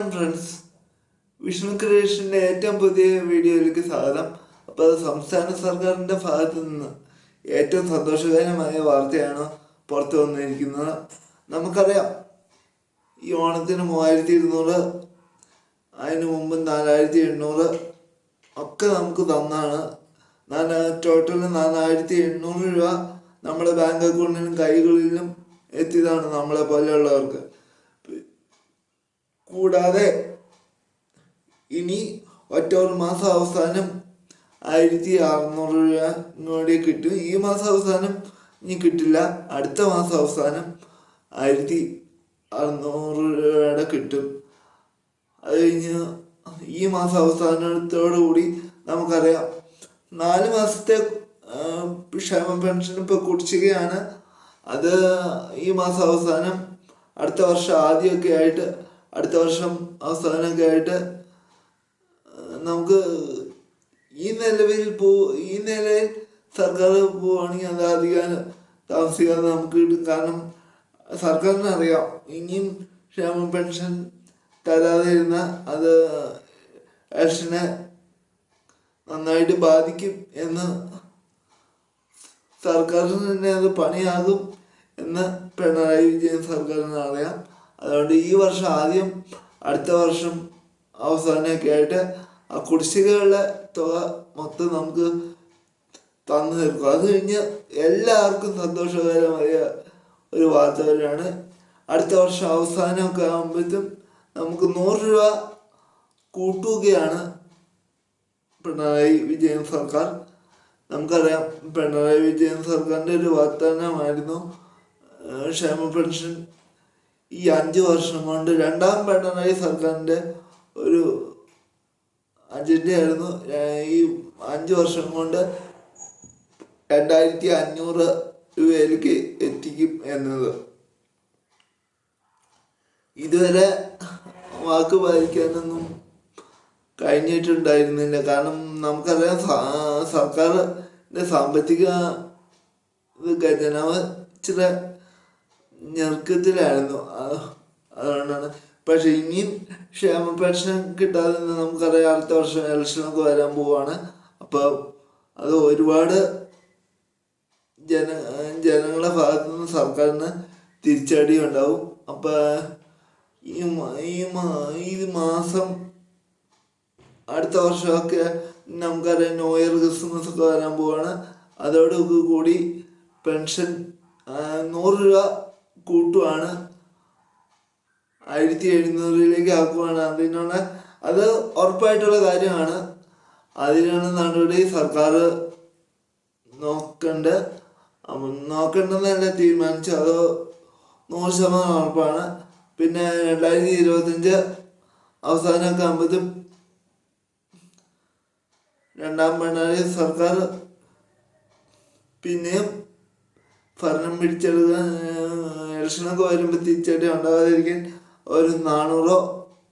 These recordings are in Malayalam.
ഫ്രണ്ട്സ്, വിഷ്ണു ക്രിയേഷൻ്റെ ഏറ്റവും പുതിയ വീഡിയോയിലേക്ക് സ്വാഗതം. അപ്പോൾ അത് സംസ്ഥാന സർക്കാരിൻ്റെ ഭാഗത്തു നിന്ന് ഏറ്റവും സന്തോഷകരമായ വാർത്തയാണ് പുറത്തു വന്നിരിക്കുന്നത്. നമുക്കറിയാം, ഈ ഓണത്തിന് 3200, അതിന് മുമ്പ് 4800 ഒക്കെ നമുക്ക് തന്നാണ്. ടോട്ടൽ 4800 രൂപ നമ്മുടെ ബാങ്ക് അക്കൗണ്ടിലും കൈകളിലും എത്തിയതാണ് നമ്മളെ പോലെയുള്ളവർക്ക്. കൂടാതെ ഇനി ഒക്ടോബർ മാസം അവസാനം 1600 രൂപ കൂടി കിട്ടും. ഈ മാസം അവസാനം ഇനി കിട്ടില്ല, അടുത്ത മാസം അവസാനം 1600 രൂപയുടെ കിട്ടും. അത് കഴിഞ്ഞ് ഈ മാസം അവസാനത്തോടുകൂടി നമുക്കറിയാം 4 മാസത്തെ ക്ഷേമ പെൻഷൻ ഇപ്പോൾ കുടിശ്ശികയാണ്. അത് ഈ മാസം അവസാനം അടുത്ത വർഷം ആദ്യമൊക്കെ ആയിട്ട്, അടുത്ത വർഷം അവസാനമൊക്കെ ആയിട്ട് നമുക്ക് ഈ നിലയിൽ സർക്കാർ പോവുകയാണെങ്കിൽ അത് അധികം താമസിക്കാതെ നമുക്ക് കിട്ടും. കാരണം സർക്കാരിന് അറിയാം, ഇനിയും ക്ഷേമ പെൻഷൻ തരാതെ ഇരുന്ന അത് ഇലക്ഷനെ നന്നായിട്ട് ബാധിക്കും എന്ന്, സർക്കാരിന് തന്നെ അത് പണിയാകും എന്ന് പിണറായി വിജയൻ സർക്കാരിന് അറിയാം. അതുകൊണ്ട് ഈ വർഷം ആദ്യം, അടുത്ത വർഷം അവസാനമൊക്കെ ആയിട്ട് ആ കുടിശ്ശികകളുടെ തുക മൊത്തം നമുക്ക് തന്നു തീർക്കും. അത് കഴിഞ്ഞ് എല്ലാവർക്കും സന്തോഷകരമായ ഒരു വാർത്ത വരെയാണ്. അടുത്ത വർഷം അവസാനമൊക്കെ ആകുമ്പോഴത്തും നമുക്ക് 100 രൂപ കൂട്ടുകയാണ് പിണറായി വിജയൻ സർക്കാർ. നമുക്കറിയാം, പിണറായി വിജയൻ സർക്കാരിൻ്റെ ഒരു വാഗ്ദാനമായിരുന്നു ക്ഷേമ പെൻഷൻ. ഈ 5 വർഷം കൊണ്ട് രണ്ടാം പിണറായി സർക്കാരിൻ്റെ ഒരു അജണ്ടയായിരുന്നു ഈ 5 വർഷം കൊണ്ട് 2500 രൂപയിലേക്ക് എത്തിക്കും എന്നത്. ഇതുവരെ വാക്ക് പാലിക്കാനൊന്നും കഴിഞ്ഞിട്ടുണ്ടായിരുന്നില്ല. കാരണം നമുക്കറിയാം, സർക്കാരിൻ്റെ സാമ്പത്തിക ഖജനാവ് ഇച്ചിരി ഞെരുക്കത്തിലായിരുന്നു. അതുകൊണ്ടാണ്. പക്ഷെ ഇനിയും ക്ഷേമ പെൻഷൻ കിട്ടാതെ നമുക്കറിയാം, അടുത്ത വർഷം ഇലക്ഷനൊക്കെ വരാൻ പോവാണ്. അപ്പോൾ അത് ഒരുപാട് ജനങ്ങളുടെ ഭാഗത്തു നിന്ന് സർക്കാരിന് തിരിച്ചടി ഉണ്ടാവും. അപ്പോൾ ഈ മാസം, അടുത്ത വർഷമൊക്കെ നമുക്കറിയാം, ന്യൂ ഇയർ, ക്രിസ്മസ് ഒക്കെ വരാൻ പോവാണ്. അതോടൊക്കെ കൂടി പെൻഷൻ 100 രൂപ കൂട്ടുവാണ്, 1700 ആക്കുവാണ്. അത് ഉറപ്പായിട്ടുള്ള കാര്യമാണ്. അതിനാണ് നടപടി സർക്കാർ നോക്കേണ്ടെന്നല്ല തീരുമാനിച്ചു. അത് 100% ഉറപ്പാണ്. പിന്നെ 2025 അവസാനമൊക്കെ ആകുമ്പോഴത്തും രണ്ടാം പിണറായി സർക്കാർ പിന്നെയും ഭരണം പിടിച്ചെടുക്കാൻ, ഇലക്ഷനൊക്കെ വരുമ്പോൾ തിരിച്ചടി ഉണ്ടാകാതിരിക്കാൻ ഒരു 400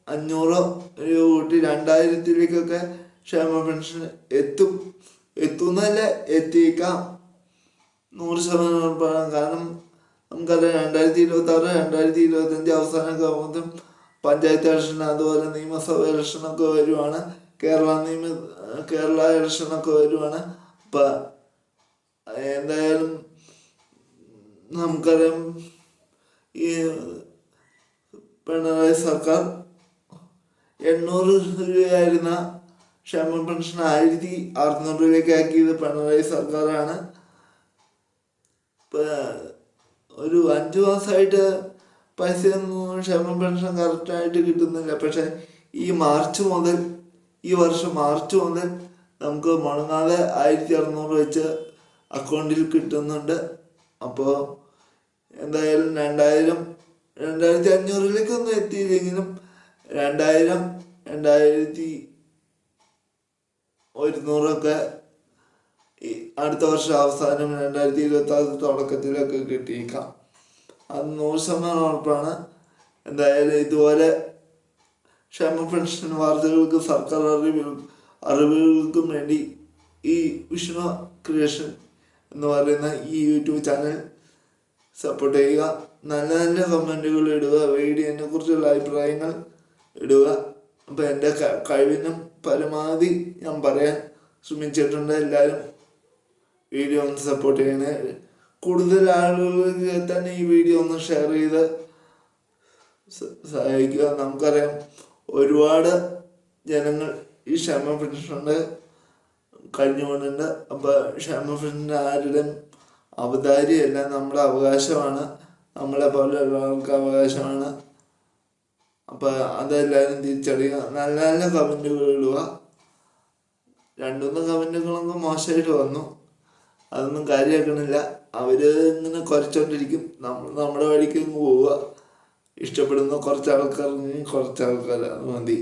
500 രൂപ കൂട്ടി 2000 ക്ഷേമ പെൻഷൻ എത്തുന്നല്ല, എത്തിക്കാം. 100% ഉറപ്പാണ്. കാരണം നമുക്കറിയാം, 2026 2025 അവസാനമൊക്കെ ആകുമ്പോഴത്തും പഞ്ചായത്ത് ഇലക്ഷൻ, അതുപോലെ നിയമസഭ ഇലക്ഷനൊക്കെ വരുവാണ്, കേരള ഇലക്ഷനൊക്കെ വരുവാണ്. അപ്പം എന്തായാലും നമുക്കറിയാം, ഈ പിണറായി സർക്കാർ 800 രൂപയായിരുന്ന ക്ഷേമ പെൻഷൻ 1600 രൂപയ്ക്ക് ആക്കിയത് പിണറായി സർക്കാരാണ്. ഇപ്പം ഒരു 5 മാസമായിട്ട് പൈസയൊന്നും ക്ഷേമ പെൻഷൻ കറക്റ്റായിട്ട് കിട്ടുന്നില്ല. പക്ഷെ ഈ വർഷം മാർച്ച് മുതൽ നമുക്ക് മുടങ്ങാതെ 1600 വെച്ച് അക്കൗണ്ടിൽ കിട്ടുന്നുണ്ട്. അപ്പോൾ എന്തായാലും 2500 എത്തിയില്ലെങ്കിലും 2000 2100 അടുത്ത വർഷം അവസാനം 2026 തുടക്കത്തിലൊക്കെ കിട്ടിയേക്കാം. അത് 100% ഉറപ്പാണ്. എന്തായാലും ഇതുപോലെ ക്ഷേമ പെൻഷൻ വാർത്തകൾക്ക്, സർക്കാർ അറിവുകൾക്കും വേണ്ടി ഈ വിഷ്ണു ക്രിയേഷൻ എന്ന് പറയുന്ന ഈ യൂട്യൂബ് ചാനൽ സപ്പോർട്ട് ചെയ്യുക. നല്ല നല്ല കമൻറ്റുകൾ ഇടുക. വീഡിയോനെ കുറിച്ചുള്ള അഭിപ്രായങ്ങൾ ഇടുക. അപ്പം എൻ്റെ കഴിവിനും പരമാവധി ഞാൻ പറയാൻ ശ്രമിച്ചിട്ടുണ്ട്. എല്ലാവരും വീഡിയോ ഒന്ന് സപ്പോർട്ട് ചെയ്യണേ. കൂടുതൽ ആളുകൾക്ക് തന്നെ ഈ വീഡിയോ ഒന്ന് ഷെയർ ചെയ്ത് സഹായിക്കുക. നമുക്കറിയാം ഒരുപാട് ജനങ്ങൾ ഈ ക്ഷേമ പെൻഷനുണ്ട് കഴിഞ്ഞുകൊണ്ടുണ്ട്. അപ്പോൾ ക്ഷേമ പെൻഷൻ ആരുടെയും അവതാരിയല്ല, നമ്മുടെ അവകാശമാണ്, നമ്മളെ പോലെയുള്ളവർക്ക് അവകാശമാണ്. അപ്പോൾ അതെല്ലാവരും തിരിച്ചറിയുക. നല്ല നല്ല കമൻറ്റുകൾ ഇടുക. 2-3 കമൻറ്റുകളൊക്കെ മോശമായിട്ട് വന്നു, അതൊന്നും കാര്യമാക്കണില്ല. അവർ ഇങ്ങനെ കുറച്ചോണ്ടിരിക്കും, നമ്മൾ നമ്മുടെ വഴിക്ക് പോവുക. ഇഷ്ടപ്പെടുന്ന കുറച്ച് ആൾക്കാർ അത് മതി.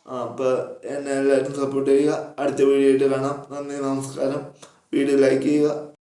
അപ്പോൾ എന്നെ എല്ലാവരും സപ്പോർട്ട് ചെയ്യുക. അടുത്ത വീഡിയോ ആയിട്ട് കാണാം. നന്ദി, നമസ്കാരം. വീഡിയോ ലൈക്ക് ചെയ്യുക.